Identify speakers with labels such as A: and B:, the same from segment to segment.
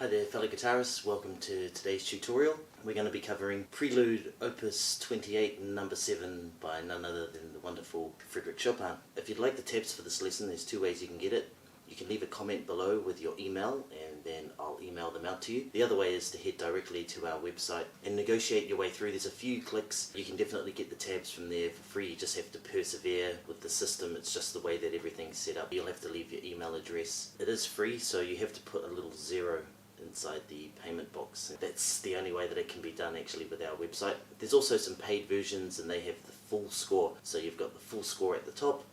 A: Hi there fellow guitarists, welcome to today's tutorial. We're going to be covering Prelude Opus 28 number 7 by none other than the wonderful Frederik Chopin. If you'd like the tabs for this lesson, there's two ways you can get it. You can leave a comment below with your email and then I'll email them out to you. The other way is to head directly to our website and negotiate your way through. There's a few clicks. You can definitely get the tabs from there for free. You just have to persevere with the system. It's just the way that everything's set up. You'll have to leave your email address. It is free, so you have to put a little 0 inside the payment box. That's the only way that it can be done actually with our website. There's also some paid versions and they have the full score. So you've got the full score at the top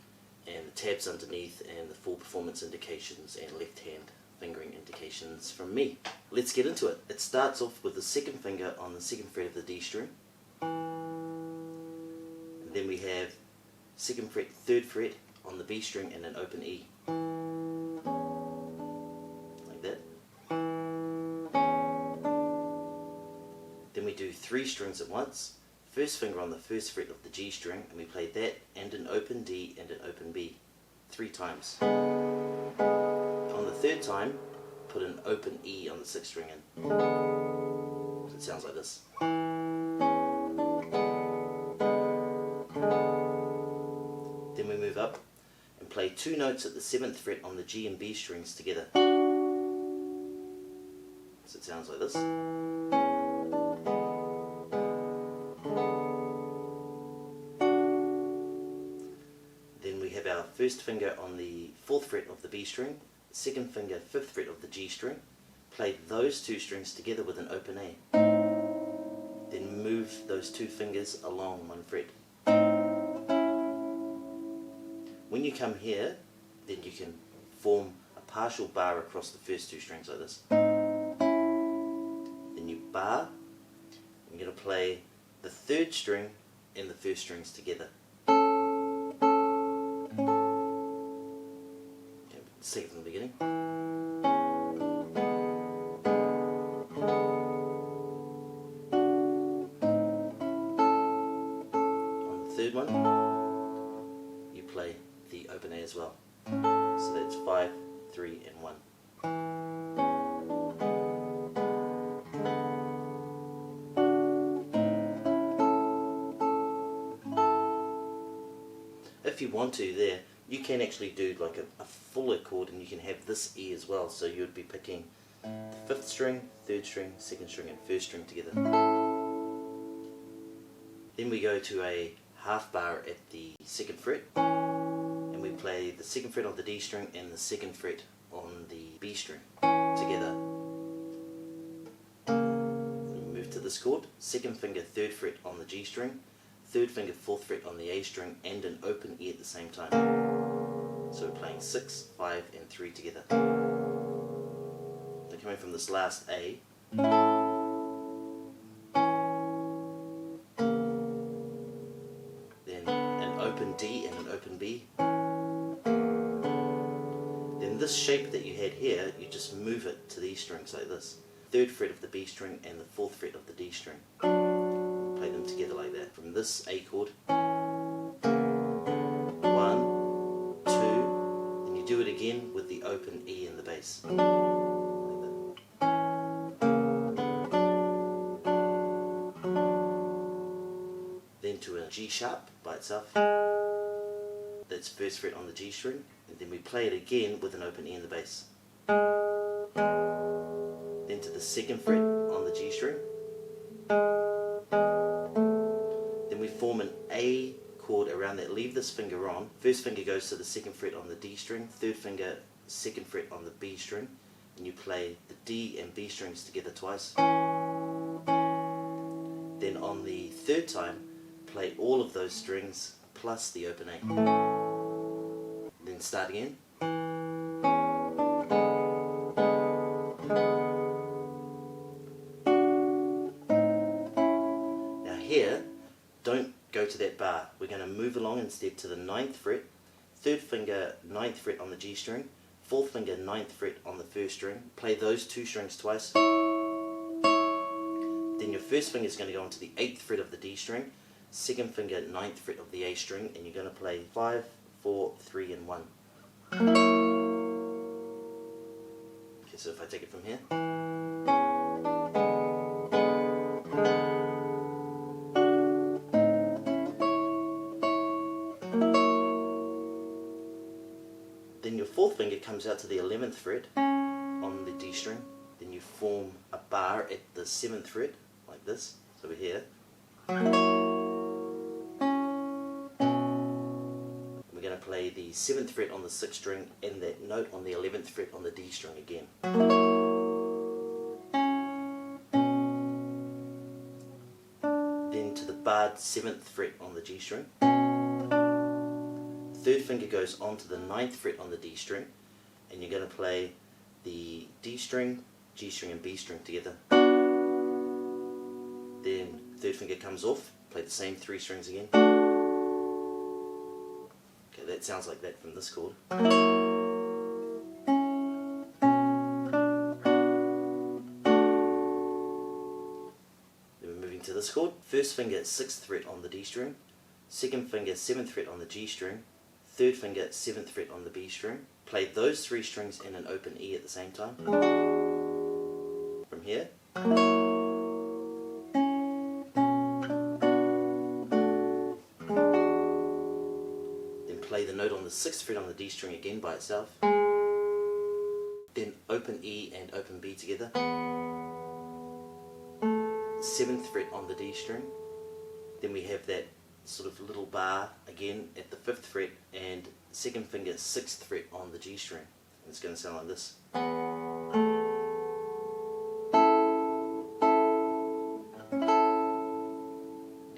A: and the tabs underneath and the full performance indications and left hand fingering indications from me. Let's get into it. It starts off with the second finger on the second fret of the D string. And then we have second fret, third fret on the B string and an open E. Like that. Then we do 3 strings at once. First finger on the first fret of the G string, and we play that and an open D and an open B 3 times. On the third time, put an open E on the 6th string in. So it sounds like this. Then we move up and play 2 notes at the 7th fret on the G and B strings together. So it sounds like this. Our first finger on the 4th fret of the B string, second finger 5th fret of the G string, play those 2 strings together with an open A. Then move those 2 fingers along 1 fret. When you come here, then you can form a partial bar across the first 2 strings like this. Then you bar, and you're going to play the 3rd string and the 1st strings together. See it from the beginning. On the 3rd one, you play the open A as well. So that's 5, 3 and 1. If you want to there, you can actually do like a fuller chord and you can have this E as well. So you would be picking the 5th string, 3rd string, 2nd string and 1st string together. Then we go to a half bar at the 2nd fret and we play the 2nd fret on the D string and the 2nd fret on the B string together. We move to this chord, 2nd finger 3rd fret on the G string, 3rd finger 4th fret on the A string and an open E at the same time. So we're playing 6, 5 and 3 together. They're coming from this last A. Then an open D and an open B. Then this shape that you had here, you just move it to these strings like this. 3rd fret of the B string and the 4th fret of the D string. Play them together like that. From this A chord, 1, 2, and you do it again with the open E in the bass. Like that. Then to a G sharp by itself. That's 1st fret on the G string, and then we play it again with an open E in the bass. Then to the 2nd fret on the G string. Form an A chord around that. Leave this finger on. 1st finger goes to the 2nd fret on the D string, 3rd finger 2nd fret on the B string, and you play the D and B strings together twice. Then on the 3rd time, play all of those strings plus the open A. Then start again. Now here, don't go to that bar. We're going to move along instead to the 9th fret, 3rd finger 9th fret on the G string, 4th finger 9th fret on the 1st string. Play those 2 strings twice. Then your 1st finger is going to go onto the 8th fret of the D string, 2nd finger 9th fret of the A string, and you're going to play 5, 4, 3 and 1. so if I take it from here, then your fourth finger comes out to the 11th fret on the D string, then you form a bar at the 7th fret, like this, so we're here. We're going to play the 7th fret on the 6th string and that note on the 11th fret on the D string again. Then to the barred 7th fret on the G string. Third finger goes onto the 9th fret on the D string, and you're going to play the D string, G string and B string together. Then third finger comes off, play the same 3 strings again. Okay, that sounds like that from this chord. Then we're moving to this chord. First finger 6th fret on the D string, second finger 7th fret on the G string, third finger 7th fret on the B string. Play those 3 strings in an open E at the same time. From here. Then play the note on the 6th fret on the D string again by itself. Then open E and open B together. 7th fret on the D string. Then we have that sort of little bar again at the 5th fret and second finger 6th fret on the G string. And it's going to sound like this.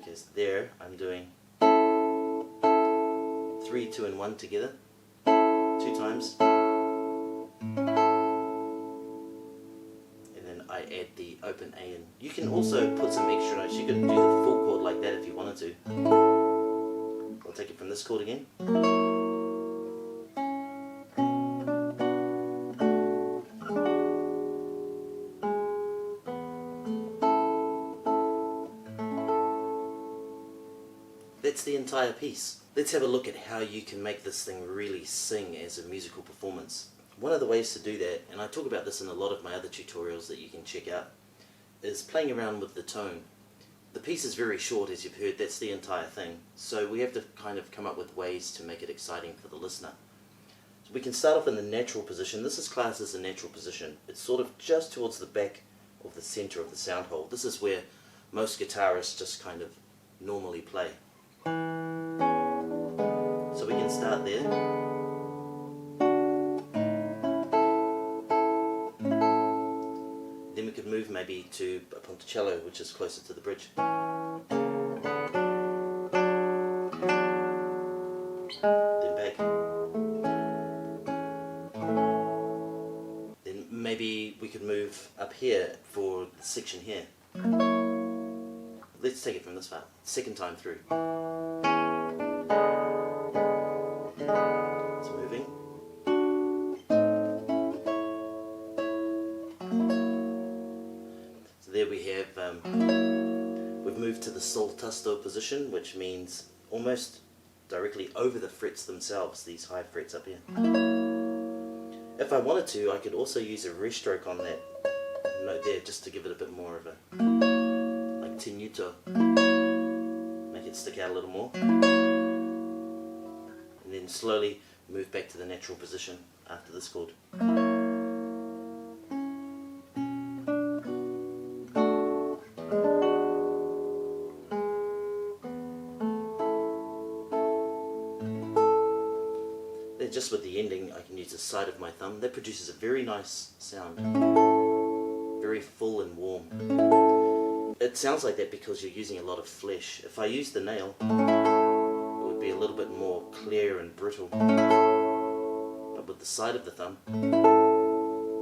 A: Okay, so there I'm doing 3, 2 and 1 together 2 times. And then I add the open A in. You can also put some extra notes. You could do the full chord like that if you wanted to. I'll take it from this chord again. That's the entire piece. Let's have a look at how you can make this thing really sing as a musical performance. One of the ways to do that, and I talk about this in a lot of my other tutorials that you can check out, is playing around with the tone. The piece is very short, as you've heard, that's the entire thing. So we have to kind of come up with ways to make it exciting for the listener. So we can start off in the natural position. This is classed as a natural position. It's sort of just towards the back of the center of the sound hole. This is where most guitarists just kind of normally play. So we can start there. Then we could move maybe to a ponticello, which is closer to the bridge. Then back. Then maybe we could move up here for the section here. Let's take it from this part. Second time through. It's moving. So there we have, we've moved to the sol tasto position, which means almost directly over the frets themselves, these high frets up here. If I wanted to, I could also use a rest stroke on that note there, just to give it a bit more of a, like tenuto, make it stick out a little more. And then slowly move back to the natural position after this chord. Then just with the ending, I can use the side of my thumb. That produces a very nice sound. Very full and warm. It sounds like that because you're using a lot of flesh. If I use the nail, it would be a little bit more clear and brittle. But with the side of the thumb,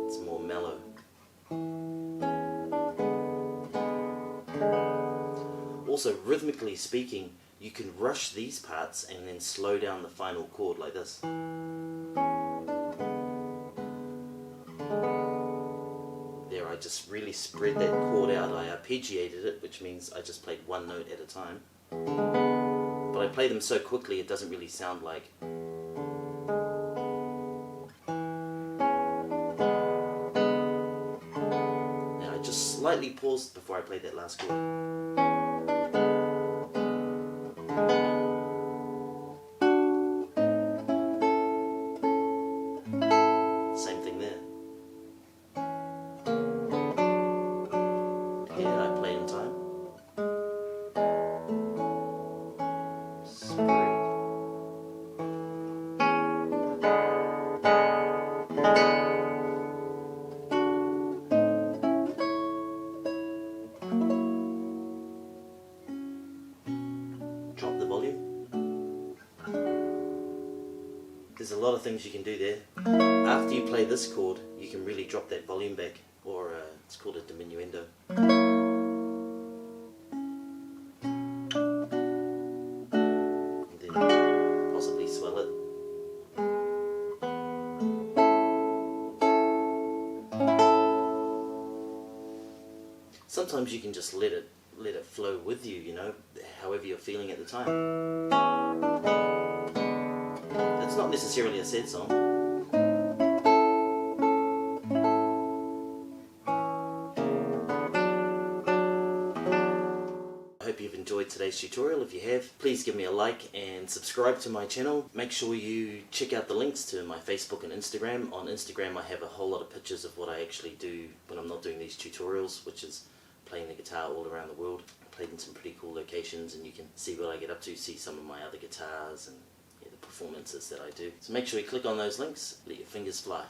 A: it's more mellow. Also, rhythmically speaking, you can rush these parts and then slow down the final chord like this. There, I just really spread that chord out. I arpeggiated it, which means I just played one note at a time. But I play them so quickly it doesn't really sound like. slightly paused before I played that last chord. Same thing there. Here I play in time. Spread. Drop the volume. There's a lot of things you can do there. After you play this chord, you can really drop that volume back, or it's called a diminuendo. And then possibly swell it. Sometimes you can just let it flow with you, you know, however you're feeling at the time. It's not necessarily a sad song. I hope you've enjoyed today's tutorial. If you have, please give me a like and subscribe to my channel. Make sure you check out the links to my Facebook and Instagram. On Instagram I have a whole lot of pictures of what I actually do when I'm not doing these tutorials, which is playing the guitar all around the world. I played in some pretty cool locations, and you can see what I get up to, see some of my other guitars and the performances that I do. So make sure you click on those links, let your fingers fly.